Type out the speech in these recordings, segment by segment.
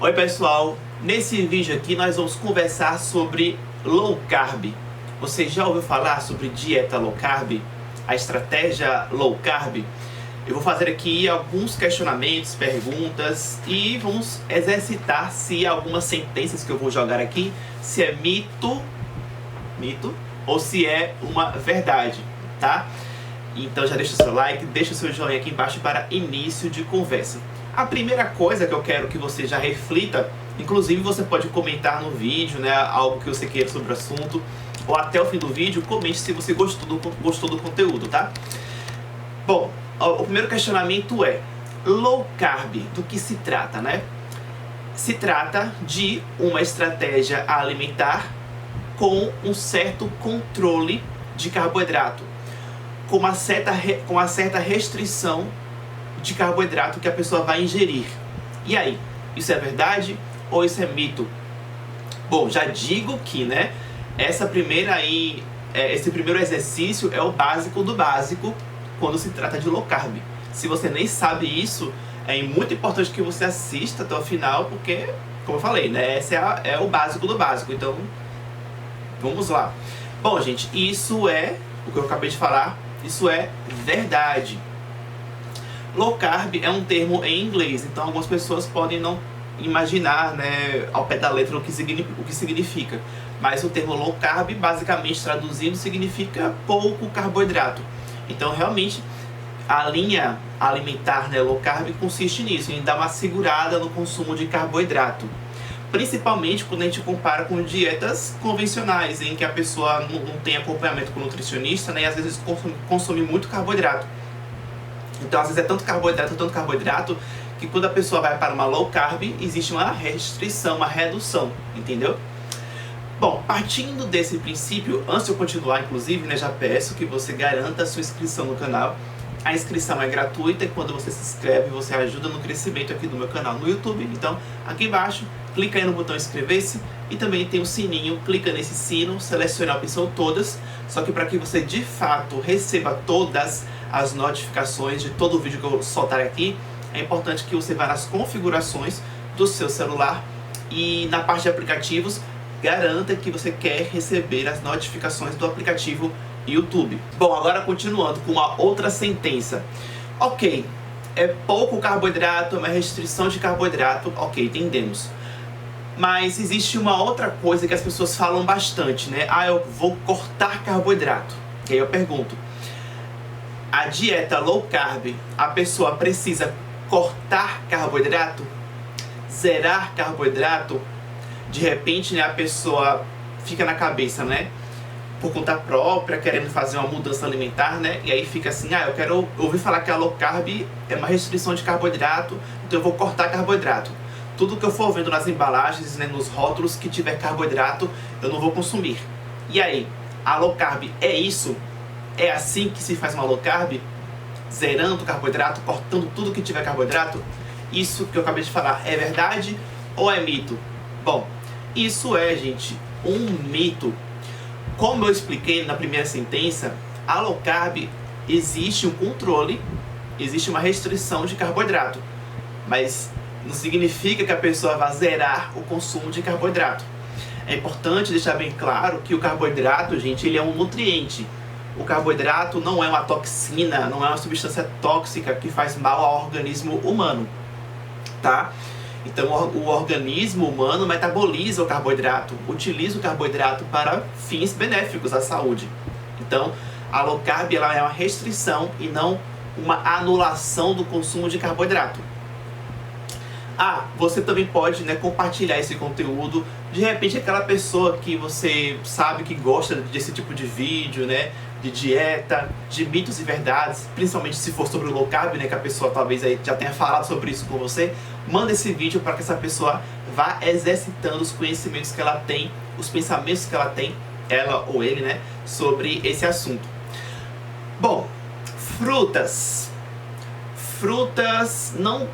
Oi pessoal, nesse vídeo aqui nós vamos conversar sobre low carb. Você já ouviu falar sobre dieta low carb? A estratégia low carb? Eu vou fazer aqui alguns questionamentos, perguntas e vamos exercitar se algumas sentenças que eu vou jogar aqui, se é mito ou se é uma verdade, tá? Então já deixa o seu like, deixa o seu joinha aqui embaixo para início de conversa. A primeira coisa que eu quero que você já reflita, inclusive você pode comentar no vídeo, né, algo que você queira sobre o assunto, ou até o fim do vídeo, comente se você gostou do conteúdo, tá? Bom, o primeiro questionamento é, low carb, do que se trata, né? Se trata de uma estratégia alimentar com um certo controle de carboidrato, com uma certa restrição de carboidrato que a pessoa vai ingerir. E aí, isso é verdade ou isso é mito? Bom, já digo que, né, esse primeiro exercício é o básico do básico quando se trata de low carb. Se você nem sabe isso, é muito importante que você assista até o final, porque, como eu falei, né, esse é o básico do básico. Então, vamos lá. Bom, gente, isso é o que eu acabei de falar, isso é verdade. Low carb é um termo em inglês, então algumas pessoas podem não imaginar, né, ao pé da letra o que significa. Mas o termo low carb, basicamente traduzindo, significa pouco carboidrato. Então realmente a linha alimentar, né, low carb consiste nisso, em dar uma segurada no consumo de carboidrato. Principalmente quando a gente compara com dietas convencionais, em que a pessoa não tem acompanhamento com o nutricionista, né, e às vezes consome muito carboidrato. Então, às vezes é tanto carboidrato, que quando a pessoa vai para uma low carb, existe uma restrição, uma redução, entendeu? Bom, partindo desse princípio, antes de eu continuar, inclusive, né, já peço que você garanta a sua inscrição no canal. A inscrição é gratuita e quando você se inscreve, você ajuda no crescimento aqui do meu canal no YouTube. Então, aqui embaixo, clica aí no botão inscrever-se e também tem o sininho, clica nesse sino, selecione a opção todas, só que para que você de fato receba todas as notificações de todo o vídeo que eu soltar aqui, é importante que você vá nas configurações do seu celular e na parte de aplicativos, garanta que você quer receber as notificações do aplicativo YouTube. Bom, agora continuando com uma outra sentença. Ok, é pouco carboidrato, é uma restrição de carboidrato, ok, entendemos. Mas existe uma outra coisa que as pessoas falam bastante, né? Ah, eu vou cortar carboidrato. E aí eu pergunto, a dieta low carb, a pessoa precisa cortar carboidrato? Zerar carboidrato? De repente, né, a pessoa fica na cabeça, né, por conta própria, querendo fazer uma mudança alimentar, né, e aí fica assim, eu ouvi falar que a low carb é uma restrição de carboidrato, então eu vou cortar carboidrato. Tudo que eu for vendo nas embalagens, né, nos rótulos que tiver carboidrato, eu não vou consumir. E aí, a low carb é isso? É assim que se faz uma low carb? Zerando o carboidrato, cortando tudo que tiver carboidrato? Isso que eu acabei de falar é verdade ou é mito? Bom, isso é, gente, um mito. Como eu expliquei na primeira sentença, a low carb existe um controle, existe uma restrição de carboidrato, mas não significa que a pessoa vá zerar o consumo de carboidrato. É importante deixar bem claro que o carboidrato, gente, ele é um nutriente. O carboidrato não é uma toxina, não é uma substância tóxica que faz mal ao organismo humano, tá? Então o organismo humano metaboliza o carboidrato, utiliza o carboidrato para fins benéficos à saúde. Então a low carb ela é uma restrição e não uma anulação do consumo de carboidrato. Você também pode, né, compartilhar esse conteúdo. De repente aquela pessoa que você sabe que gosta desse tipo de vídeo, né, de dieta, de mitos e verdades, principalmente se for sobre o low carb, né, que a pessoa talvez aí já tenha falado sobre isso com você, manda esse vídeo para que essa pessoa vá exercitando os conhecimentos que ela tem, os pensamentos que ela tem, ela ou ele, né, sobre esse assunto. Bom, frutas não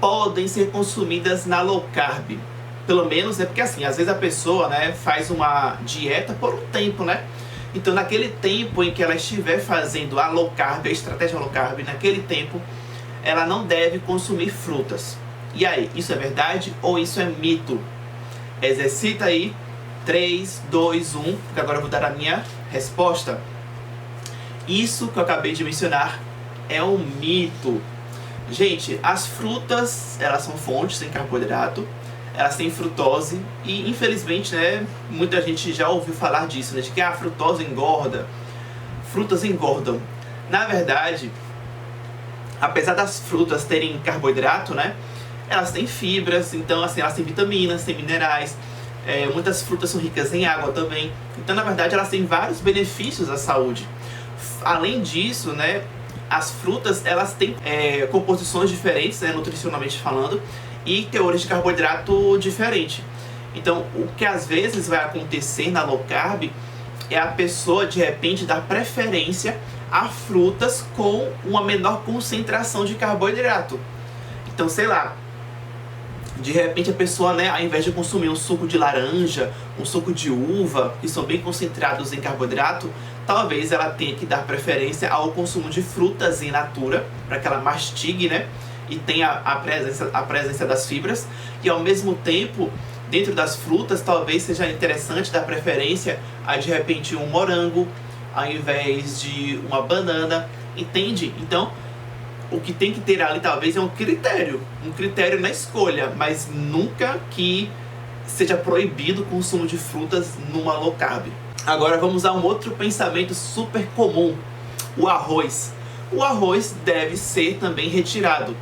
podem ser consumidas na low carb. Pelo menos é porque assim, às vezes a pessoa, né, faz uma dieta por um tempo, né? Então naquele tempo em que ela estiver fazendo a low carb, a estratégia low carb, naquele tempo ela não deve consumir frutas. E aí, isso é verdade ou isso é mito? Exercita aí. 3, 2, 1, porque agora eu vou dar a minha resposta. Isso que eu acabei de mencionar é um mito. Gente, as frutas, elas são fontes sem carboidrato, elas têm frutose e, infelizmente, né, muita gente já ouviu falar disso, né, de que a frutose engorda. Frutas engordam. Na verdade, apesar das frutas terem carboidrato, né, elas têm fibras, então assim, elas têm vitaminas, têm minerais. Muitas frutas são ricas em água também. Então, na verdade, elas têm vários benefícios à saúde. Além disso, né, as frutas elas têm composições diferentes, né, nutricionalmente falando, e teores de carboidrato diferentes. Então, o que às vezes vai acontecer na low carb é a pessoa de repente dar preferência a frutas com uma menor concentração de carboidrato. Então, sei lá, de repente a pessoa, né, ao invés de consumir um suco de laranja, um suco de uva, que são bem concentrados em carboidrato, talvez ela tenha que dar preferência ao consumo de frutas in natura, para que ela mastigue, né, e tenha a presença das fibras. E ao mesmo tempo, dentro das frutas, talvez seja interessante dar preferência a, de repente, um morango, ao invés de uma banana, entende? Então, o que tem que ter ali talvez é um critério na escolha, mas nunca que seja proibido o consumo de frutas numa low carb. Agora vamos a um outro pensamento super comum, o arroz. O arroz deve ser também retirado.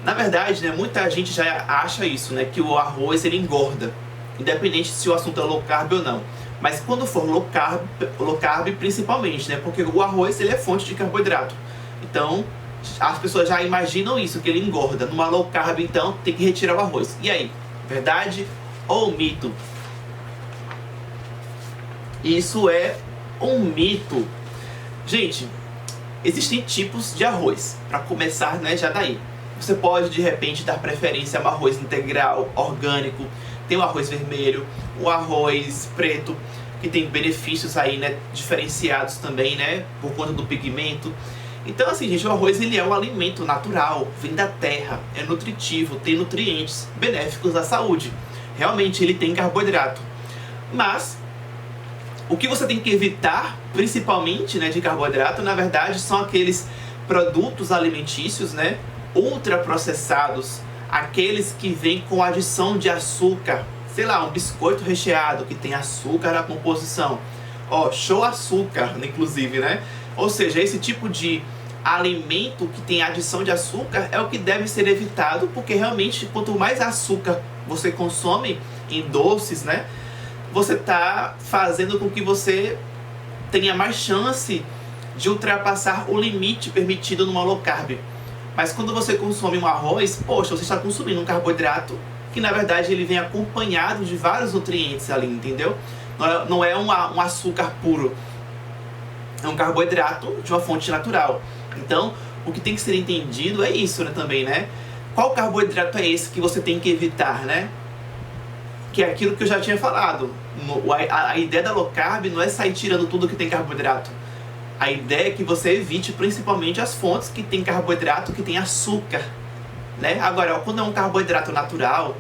Na verdade, né, muita gente já acha isso, né, que o arroz ele engorda, independente se o assunto é low carb ou não. Mas quando for low carb principalmente, né, porque o arroz ele é fonte de carboidrato. Então, as pessoas já imaginam isso, que ele engorda. Numa low carb, então, tem que retirar o arroz. E aí, verdade ou mito? Isso é um mito. Gente, existem tipos de arroz. Para começar, né, já daí. Você pode, de repente, dar preferência a um arroz integral, orgânico. Tem o arroz vermelho, o arroz preto, que tem benefícios aí, né, diferenciados também, né, por conta do pigmento. Então, assim, gente, o arroz ele é um alimento natural, vem da terra, é nutritivo, tem nutrientes benéficos à saúde. Realmente, ele tem carboidrato. Mas, o que você tem que evitar, principalmente, né, de carboidrato, na verdade, são aqueles produtos alimentícios, né, ultraprocessados, aqueles que vêm com adição de açúcar. Sei lá, um biscoito recheado que tem açúcar na composição. Ó, show açúcar, inclusive, né? Ou seja, esse tipo de alimento que tem adição de açúcar é o que deve ser evitado, porque realmente quanto mais açúcar você consome em doces, né, você está fazendo com que você tenha mais chance de ultrapassar o limite permitido numa low carb. Mas quando você consome um arroz, poxa, você está consumindo um carboidrato que na verdade ele vem acompanhado de vários nutrientes ali, entendeu? Não é um açúcar puro, é um carboidrato de uma fonte natural. Então, o que tem que ser entendido é isso, né, também, né? Qual carboidrato é esse que você tem que evitar, né? Que é aquilo que eu já tinha falado. A ideia da low carb não é sair tirando tudo que tem carboidrato. A ideia é que você evite principalmente as fontes que tem carboidrato, que tem açúcar, né? Agora, quando é um carboidrato natural,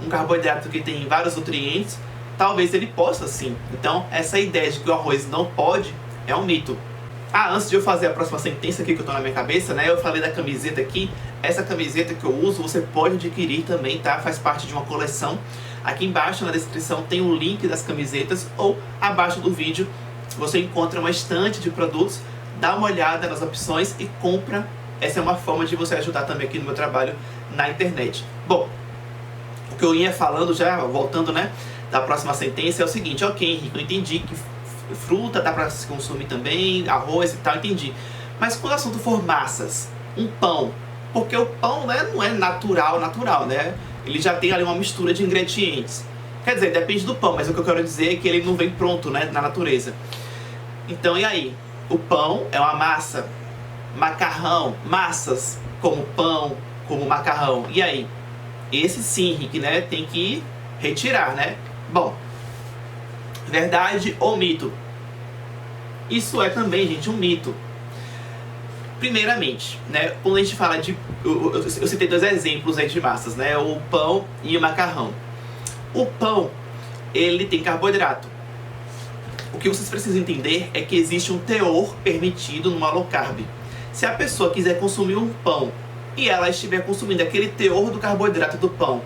um carboidrato que tem vários nutrientes, talvez ele possa sim. Então, essa ideia de que o arroz não pode é um mito. Antes de eu fazer a próxima sentença aqui que eu tô na minha cabeça, né? Eu falei da camiseta aqui. Essa camiseta que eu uso, você pode adquirir também, tá? Faz parte de uma coleção. Aqui embaixo na descrição tem o link das camisetas, ou abaixo do vídeo você encontra uma estante de produtos. Dá uma olhada nas opções e compra. Essa é uma forma de você ajudar também aqui no meu trabalho na internet. Bom, o que eu ia falando já, voltando, né, da próxima sentença é o seguinte. Ok, Henrique, eu entendi que fruta dá para se consumir também, arroz e tal, entendi. Mas quando o assunto for massas, um pão, porque o pão, né, não é natural, né? Ele já tem ali uma mistura de ingredientes. Quer dizer, depende do pão, mas o que eu quero dizer é que ele não vem pronto, né, na natureza. Então, e aí? O pão é uma massa, macarrão, massas como pão, como macarrão. E aí? Esse sim, Henrique, né, tem que retirar, né? Bom, verdade ou mito? Isso é também, gente, um mito. Primeiramente, né, quando a gente fala de... Eu citei 2 exemplos aí de massas, né? O pão e o macarrão. O pão, ele tem carboidrato. O que vocês precisam entender é que existe um teor permitido numa low carb. Se a pessoa quiser consumir um pão e ela estiver consumindo aquele teor do carboidrato do pão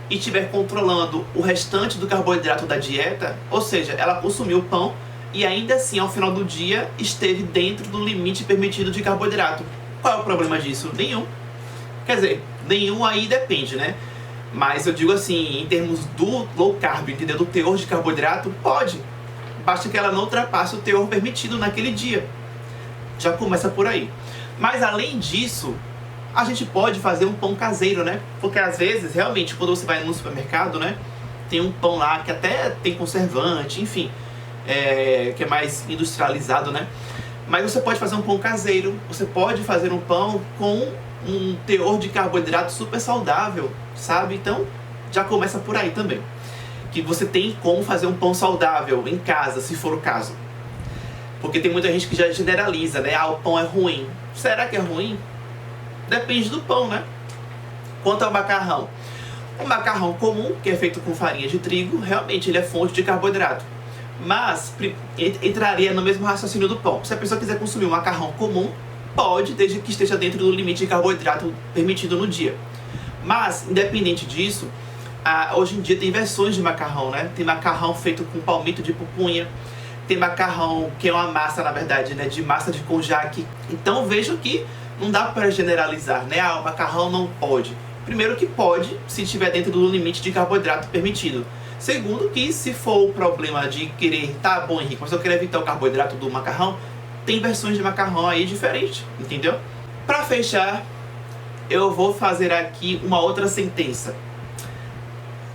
e estiver controlando o restante do carboidrato da dieta, ou seja, ela consumiu o pão e ainda assim, ao final do dia, esteve dentro do limite permitido de carboidrato. Qual é o problema disso? Nenhum. Quer dizer, nenhum aí depende, né? Mas eu digo assim, em termos do low carb, entendeu? Do teor de carboidrato, pode. Basta que ela não ultrapasse o teor permitido naquele dia. Já começa por aí. Mas além disso, a gente pode fazer um pão caseiro, né? Porque às vezes, realmente, quando você vai no supermercado, né? Tem um pão lá que até tem conservante, enfim... que é mais industrializado, né? Mas você pode fazer um pão caseiro, você pode fazer um pão com um teor de carboidrato super saudável, sabe? Então, já começa por aí também. Que você tem como fazer um pão saudável em casa, se for o caso. Porque tem muita gente que já generaliza, né? Ah, o pão é ruim. Será que é ruim? Depende do pão, né? Quanto ao macarrão. O macarrão comum, que é feito com farinha de trigo, realmente ele é fonte de carboidrato. Mas entraria no mesmo raciocínio do pão. Se a pessoa quiser consumir um macarrão comum, pode, desde que esteja dentro do limite de carboidrato permitido no dia. Mas, independente disso, hoje em dia tem versões de macarrão, né? Tem macarrão feito com palmito de pupunha, tem macarrão que é uma massa, na verdade, né? De massa de conjaque. Então vejo que não dá para generalizar, né? Ah, o macarrão não pode. Primeiro que pode, se estiver dentro do limite de carboidrato permitido. Segundo que, se for o problema de querer, tá bom, Henrique, mas eu quero evitar o carboidrato do macarrão, tem versões de macarrão aí diferentes, entendeu? Para fechar, eu vou fazer aqui uma outra sentença.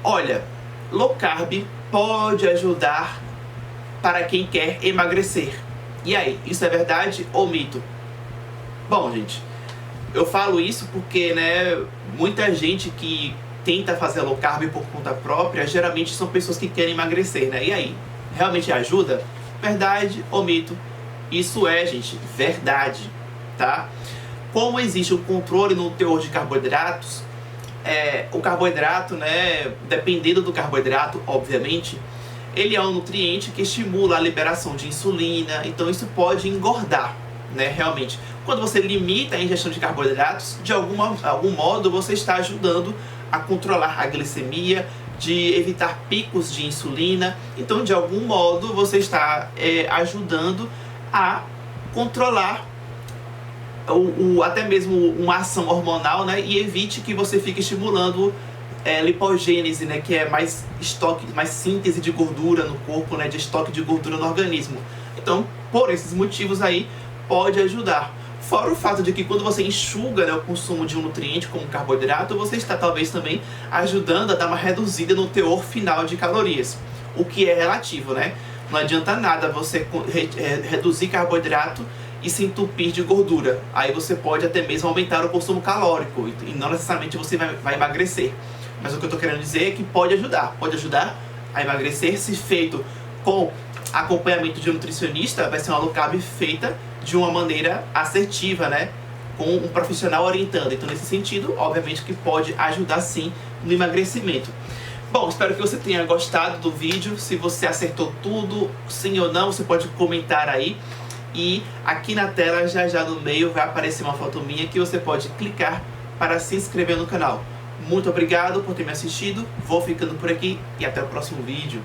Olha, low carb pode ajudar para quem quer emagrecer. E aí, isso é verdade ou mito? Bom, gente, eu falo isso porque, né, muita gente que tenta fazer low carb por conta própria, geralmente são pessoas que querem emagrecer, né? E aí, realmente ajuda? Verdade ou mito? Isso é, gente, verdade, tá? Como existe o controle no teor de carboidratos, o carboidrato, né, dependendo do carboidrato, obviamente, ele é um nutriente que estimula a liberação de insulina, então isso pode engordar, né, realmente. Quando você limita a ingestão de carboidratos, de algum modo você está ajudando a controlar a glicemia, de evitar picos de insulina. Então, de algum modo, você está ajudando a controlar até mesmo uma ação hormonal, né? E evite que você fique estimulando lipogênese, né? Que é mais síntese de gordura no corpo, né? De estoque de gordura no organismo. Então, por esses motivos aí, pode ajudar. Fora o fato de que quando você enxuga, né, o consumo de um nutriente como carboidrato, você está talvez também ajudando a dar uma reduzida no teor final de calorias. O que é relativo, né? Não adianta nada você reduzir carboidrato e se entupir de gordura. Aí você pode até mesmo aumentar o consumo calórico e não necessariamente você vai emagrecer. Mas o que eu estou querendo dizer é que pode ajudar a emagrecer se feito com acompanhamento de um nutricionista. Vai ser uma low carb feita de uma maneira assertiva, né? Com um profissional orientando. Então, nesse sentido, obviamente que pode ajudar sim no emagrecimento. Bom, espero que você tenha gostado do vídeo. Se você acertou tudo, sim ou não, você pode comentar aí. E aqui na tela, já no meio, vai aparecer uma foto minha que você pode clicar para se inscrever no canal. Muito obrigado por ter me assistido. Vou ficando por aqui e até o próximo vídeo.